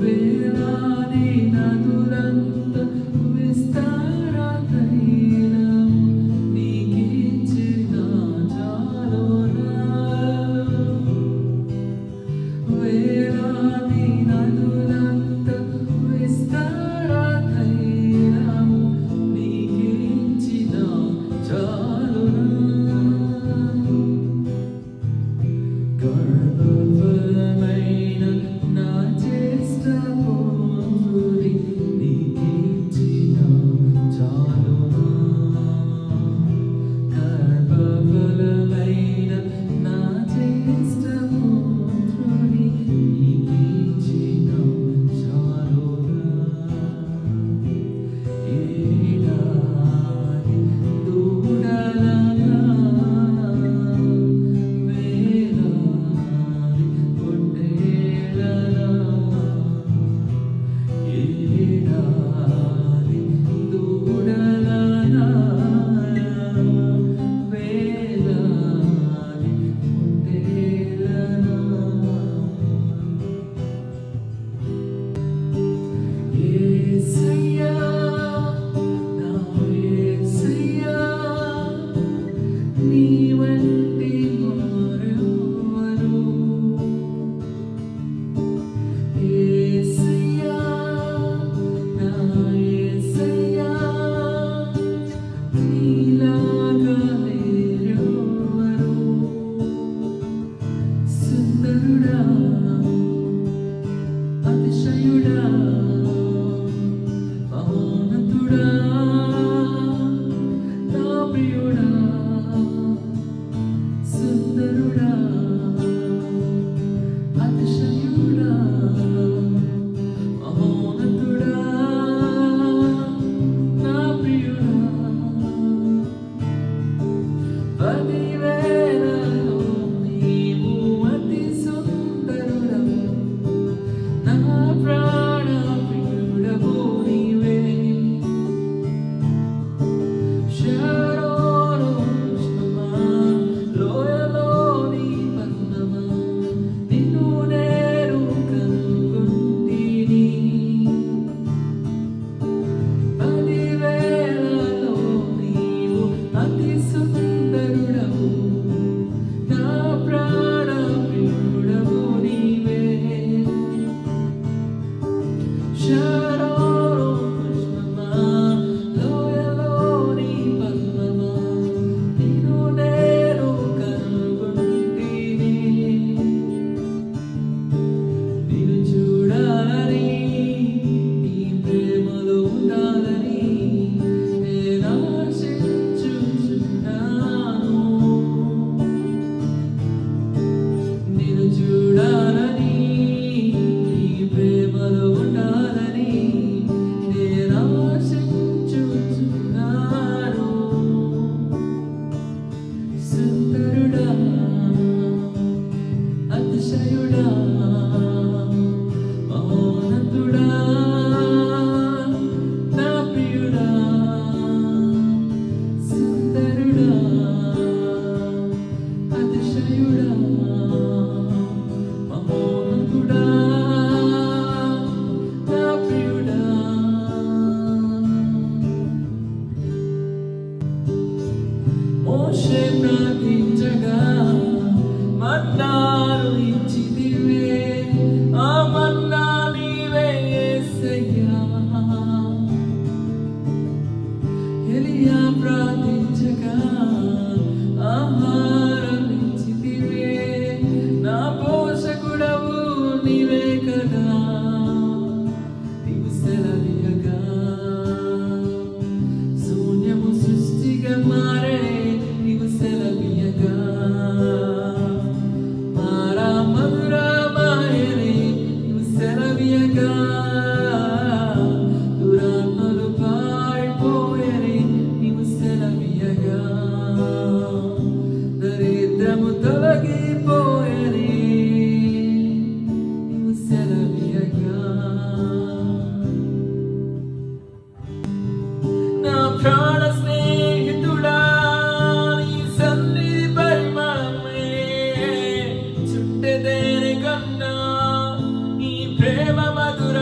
వేలాది నదులంత విస్తార తైలం నీకిచ్చిన చాలునా. వేలాది నదులంత విస్తార తైలం నీకిచ్చిన చాలునా. గర్భఫలమైన నా జ్యేష్ఠ పుత్రుని నీకిచ్చిన చాలునా. గర్భఫలమైన నా జ్యేష్ఠ పుత్రుని నీకిచ్చిన చాలునా. ఏడాది దూడలనా నీ వంటి మరెవ్వరు యేసయ్యా నా యేసయ్యా నీలాగా వేరెవ్వరు. సుందరుడా అతిశయుడా మహోన్నతుడా నా ప్రియుడా. సుందరుడా అతిశయుడా మహోన్నతుడా నా ప్రియుడా. 10,000లో నీవు అతి సుందరుడవు. నా ప్రాణ ప్రియుడవు నీవే. శరణు కృష్ణమా లోయలోని పద్మమా నిన్ను నేను కనుగొంటిని. 10,000లో నీవు అతి సుందరుడవు. నా ప్రాణ ప్రియుడవు నీవే. శరణు కృష్ణమా లోయలోని పద్మమా నిన్ను నేను కనుగొంటిని. నిన్ను చూడాలని నీ ప్రేమలో ఉండాలని నేను ఆశించుచున్నాను. నిన్ను చూడాలని నీ ప్రేమలో ఉండాలని నేను ఆశించుచున్నాను. సుందరుడా అతిశయుడా మహోన్నతుడా నా ప్రియుడా. సుందరుడా అతిశయుడా మహోన్నతుడా నా ప్రియుడా. మోషే ప్రార్థించగా మన్నాను ఇచ్చితివే. ఆ మన్నా నీవే యేసయ్యా. ఎలియా ప్రార్థించగా ఆహారం ఇచ్చితివే. నా పోషకుడవు నీవే కదా. నీవు సెలవీయగా శూన్యము సృష్టిగా మారే. నీవు సెలవీయగా మారా మధురమాయనే. నీవు సెలవీయగా దురాత్మలు పారిపోయనే. నీవు సెలవీయగా దరిద్రము తొలగిపోయనే. నీవు సెలవీయగా నా ప్రాణ స్నేహితుడా నీ సన్నిధి పరిమళమే చుట్టెదేని కన్నా నీ ప్రేమ మధుర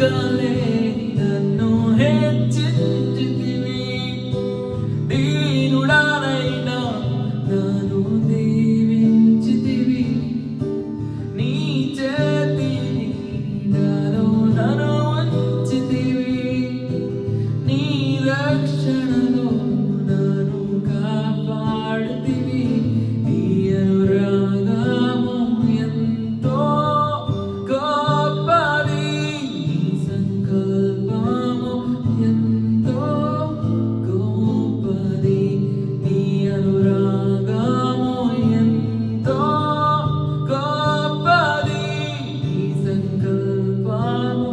లేని నన్ను హెచ్చించితివి. దీనుడనైనా నన్ను దీవించితివి. నీ చేతి నీడలో నన్ను ఉంచితివి. నీ రక్షణలో నన్ను కాపాడితివి. నీ అనురాగము ఎంతో గొప్పది. నీ సంకల్పము ఎంతో గొప్పది. నీ అనురాగము ఎంతో గొప్పది. నీ సంకల్పము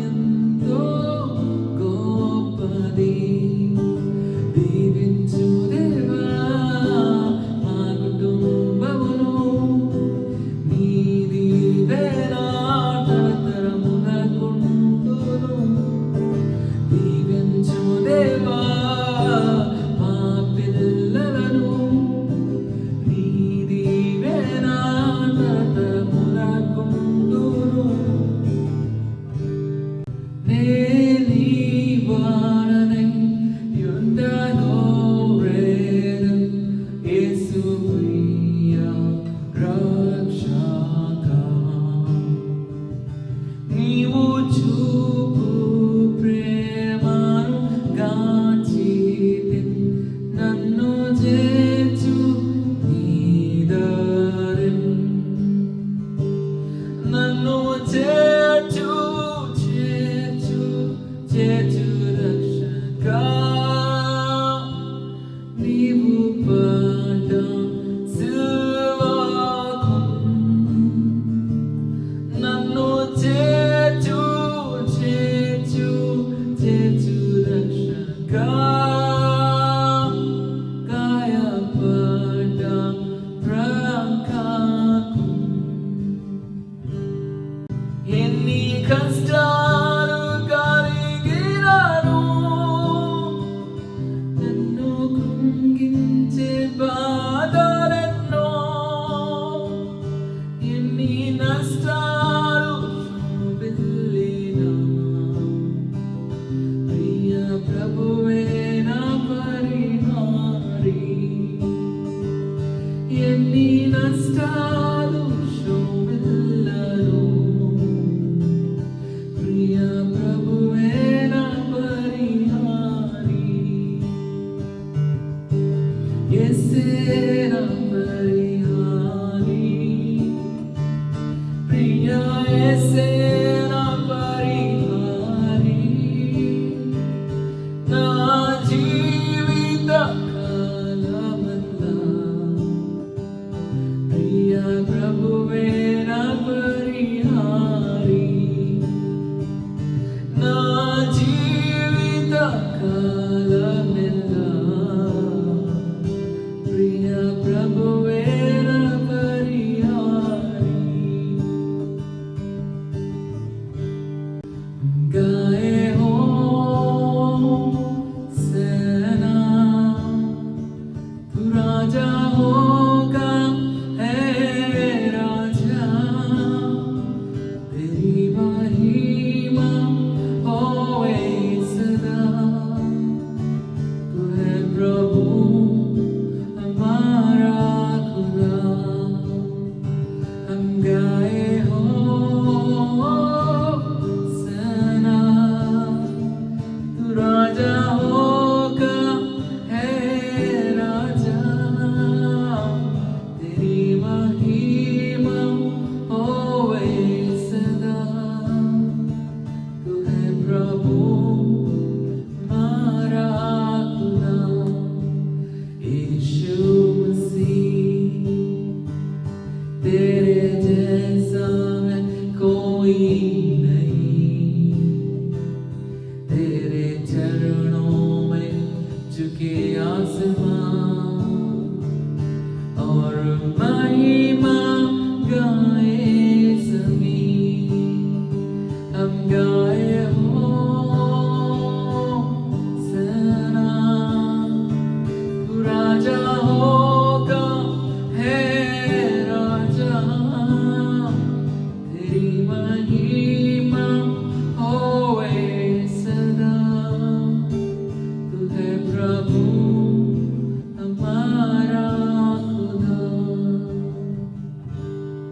ఎంతో గొప్పది. దీవించు దేవా మా కుటుంబమును. నీ దీవెన తరతరములకుండును. దీవించు దేవా మా పిల్లలను. నీ దీవెన తరతరములకుండును. నేనీ వారనై యుండగో రేదం యేసు ప్రియ రక్షక. నీవు చూపు ప్రేమను గాచితిన్ నన్ను చేర్చు నీదరిన్. నన్ను చేర్చు చేర్చు చేర్చు రక్షక. నీవు పడ్డ సిలువకు నన్ను చేర్చు చేర్చు చేర్చు రక్షక. గాయపడ్డ ప్రక్కకు ఎన్ని కష్టాలు కలిగినను నన్ను కృంగించే బాధలెన్నో. ఎన్ని నష్టాలు వెళ్ళినా ప్రియ ప్రభువే నా పరిహారి. ఎన్ని నష్టాలు వెళ్ళను ప్రియ ప్రభువే నా పరిహారి. యేసే నా పరిహారి. ప్రియ యేసే నా పరిహారి. నా జీవిత కాలమంతా ప్రియ ప్రభువే నా పరిహారి. నా జీవిత కాలమెల్లా ప్రియ ప్రభువే నా పరిహారి. గాయే హో సేనా तू राजा होगा है राजा. तेरी महिमा होए सदा. तू है प्रभु हमारा खुदा. हम गाए हो सना. तू राजा होगा है राजा. तेरी महिमा होए सदा. तू है प्रभु हमारा खुदा. यीशु मसीह तेरे जैसा है कोई नहीं. तेरे चरणों में झुके आसमां और महिमा गाए ज़मीं. हम गाए हो सना. तू राजा होगा है राजा. तेरी महिमा हो हूँ